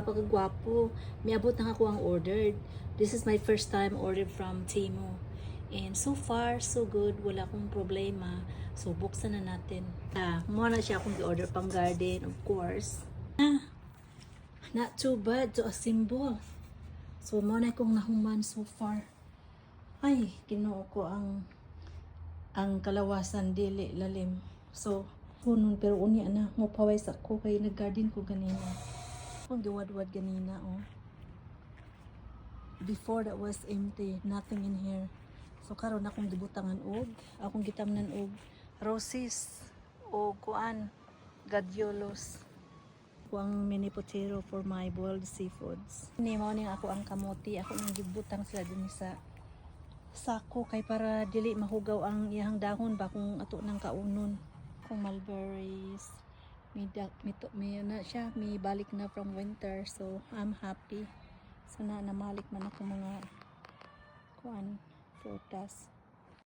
Napakagwapo. Miabot na ako ang ordered. This is my first time order from Temu. And so far, so good. Wala akong problema. So, buksan na natin. Muna siya akong i-order pang garden, of course. Not too bad to a symbol. So, muna akong nahuman so far. Ay, kinuha ko ang kalawasan dili lalim. So, hunun pero unya na mopawais ako kay nag-garden ko ganina. Akong giwad-wad ganina oh. Before that was empty, nothing in here. So karon akong gibutangan og akong gitamnan og roses o kuan gadiolos. Kuang mini potato for my boiled seafoods. Ni mao ning ako ang kamote, ako nang gibutang sila din sa sako kay para dili mahugaw ang iyang dahon ba kung ato nang kaunon. Kung mulberries may na siya, may balik na from winter, so I'm happy. So namalik man ako mga kuan prutas.